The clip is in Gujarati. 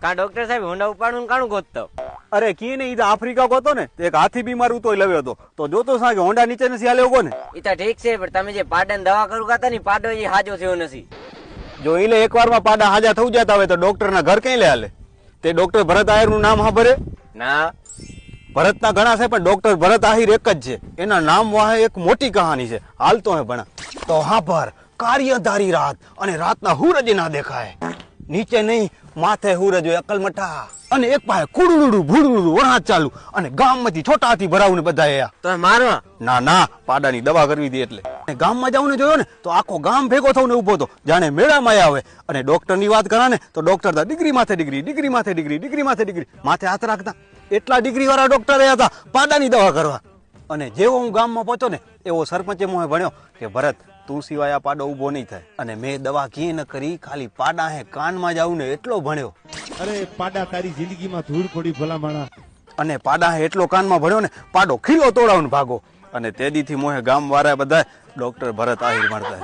કા ડોક્ટર સાહેબ હોંડા ઉપાડું કાણું ગોતતો? અરે કી ને ઈ તો આફ્રિકા ગોતો ને એક હાથી બીમાર ઉતો લવ્યો હતો તો જોતો સા કે હોંડા નીચે નથી હાલ્યો ગો ને. ઈ તો ઠીક છે પણ તમે જે પાડાને દવા કરું કાતા ને પાડો એ હાજો થયો નથી. જો ઈને એક વારમાં પાડા હાજા થઈ જતા હોય તો ડોક્ટર ના ઘર કઈ લે હાલે? તે ડોક્ટર ભરત આહિર નું નામ સાંભળે? ના. ભરતના ઘણા છે પણ ડોક્ટર ભરત આહિર એક જ છે. એના નામ વાહે એક મોટી કહાની છે, હાલતો હે ભણા તો હા પર કાર્યધારી રાત અને રાતના સૂરજ ના દેખાય, નીચે નહીં માથે સૂરજ હોય અકલમઠા, અને એક પાસે કુડુડું ભૂડુડું વરસાદ ચાલુ અને ગામમાંથી છોટા હાથી ભરાવું બધા આયા. તો મારવા? ના ના, પાડાની દવા કરવી હતી એટલે. ગામમાં જાવ ને જોયો ને તો આખો ગામ ભેગો થઈને ઉભો હતો જાણે મેળામાં આવે. અને ડોક્ટર ની વાત કરા ને તો ડોક્ટર ડિગ્રી માથે ડિગ્રી, ડિગ્રી માથે ડિગ્રી, ડિગ્રી માથે ડિગ્રી માથે હાથ રાખતા. એટલા ડિગ્રી વાળા ડોક્ટર રહ્યા હતા પાડાની દવા કરવા. અને જેવો હું ગામમાં પહોંચ્યો ને એવો સરપંચે મોએ ભણ્યો કે ભરત તું સિવાય આ પાડો ઉભો નહીં થાય. અને મેં દવા કી ન કરી, ખાલી પાડા હે કાનમાં જાઉં ને એટલો ભણ્યો. અરે પાડા તારી જિંદગીમાં ધૂળ પડી ભલા માણા. અને પાડા હે એટલો કાનમાં ભણ્યો ને પાડો ખીલો તોડાવને ભાગો. અને તે દીથી મોહે ગામ વાળા બધા ડોક્ટર ભરત આહિર મળતા.